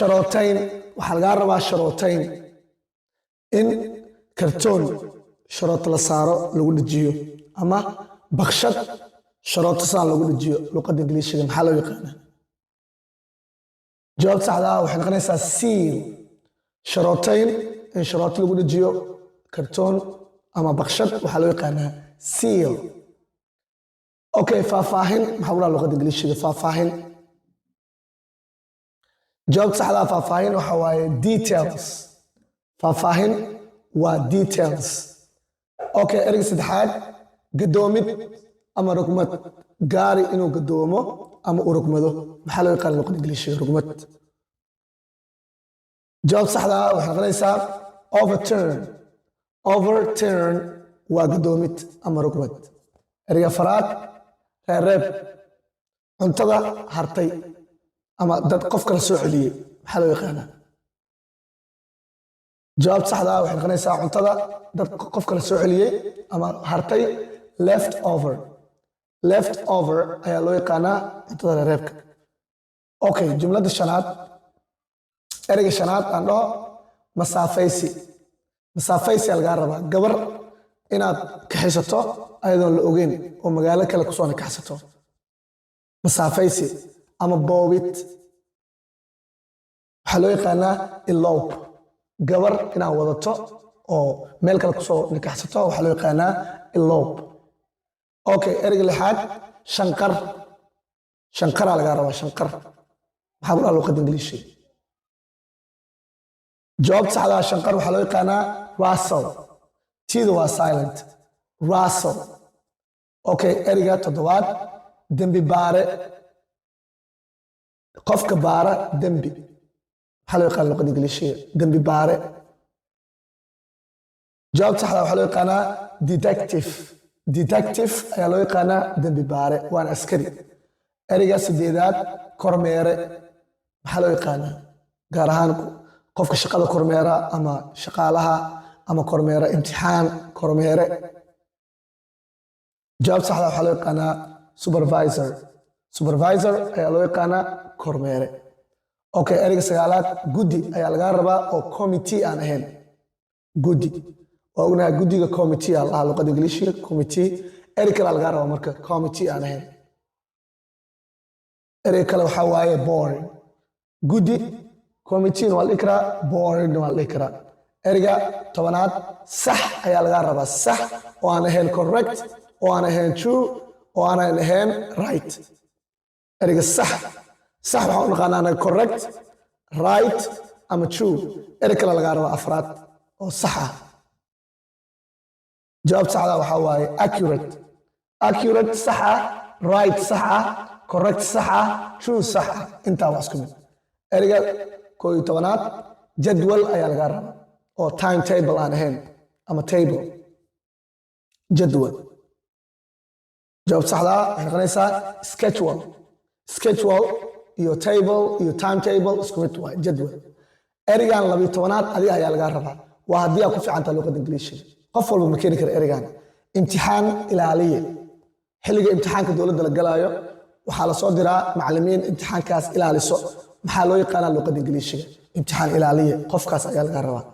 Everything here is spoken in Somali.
شروطين وحلقة ربع شروطين إن كرتون شروط لصارو لقول الجيو أما بخشت شروط صار لقول الجيو لقد إنجليزي محلو يقنا جواب صحدا وحنا قنيسا سيل شروطين إن شروط لقول الجيو كرتون أما بخشت وحلو يقنا سيل أوكي فافاهن محاولة لغة إنجليزية فافاهن جواب صحدا فافاهن وحواي details فافاهن و details أوكي إرجع سدحاد قدومت أما رقمت قاري إنه قدومه أما رقمته محاولة يقال لغة إنجليزية رقمت جواب صحدا وحنا قنيسا overturn وقدومت أما رقمت إرجع فرات reeb cuntada hartay ama dad qof kala soo celiyay maxaa loo yaqaanaa jawaab saxda ah waxay noqonaysaa cuntada dad qof kala soo celiyay ama hartay left over ayaa loo yaqaanaa cuntada reebka okay jumlada shanaad ereyga shanaad aan dhaho masaafaysi laga rabaa gabar inaad kaxaysato ayadoon la ogeyn oo magaalo kale ku soo nikaxsato masaafaysi ama boobit waxaa loo yaqaanaa elope gabar inaad wadato oo meel kale ku soo nikaxsato waxaa loo yaqaanaa elope okay ereyga lixaad shanqaraa laga rabaa shanqar maxaa ku dhaha luqadda ingiliishiga jawaabta saxdaa shanqar waxaa loo yaqaanaa rustle tiidu waa silent rustle okay ereyga toddobaad dembi baare qofka baara dembi maxaa loo yaqaana luqadda ingiliishiga dembi baare jawaabta saxdaa waxaa loo yaqaanaa detective ayaa loo yaqaanaa dembi baare waana askari ereyga sideedaad kormeere maxaa loo yaqaanaa gaar ahaan qofka shaqada kormeera ama shaqaalaha ama kormeera imtixaan kormeere jawaab saxda waxaa loo yaqaanaa supervisor ayaa loo yaqaanaa kormeere okay ereyga sagaalaad guddi ayaa laga rabaa oo committee aan ahayn guddi waa ognahay guddiga committee aa lahaa luqadda ingiliishiga committee erey kale laga rabaa marka committee aan ahayn erey kale waxaa waaye board guddi committee waa la dhihi karaa board waa la dhihi karaa ereyga tobanaad sax ayaa laga rabaa sax oo aan ahayn correct oo aan ahayn true oo aan ahayn right ereyga sax waxaan u naqaanaa correct right ama true erey kale laga rabaa afraad oo sax ah jawaab saxda waxaa waaye accurate sax ah right sax ah correct sax ah true sax ah intaa waa isku mid ereyga 11aad jadwal ayaa laga rabaa oo timetable aan ahayn ama table jadwal jawaab saxda waxay noqonaysaa schedule iyo table iyo timetable isku mid waa jadwal ereygan 12aad adiga ayaa laga rabaa waa haddii aad ku fiicantahay luqadda ingiliishiga qof walba ma keeni kara ereygan imtixaan ilaaliye xilliga imtixaanka dowladda la galaayo waxaa la soo diraa macallimiin imtixaankaas ilaaliso maxaa loo yaqaanaa luqadda ingiliishiga imtixaan ilaaliye qofkaas ayaa laga rabaa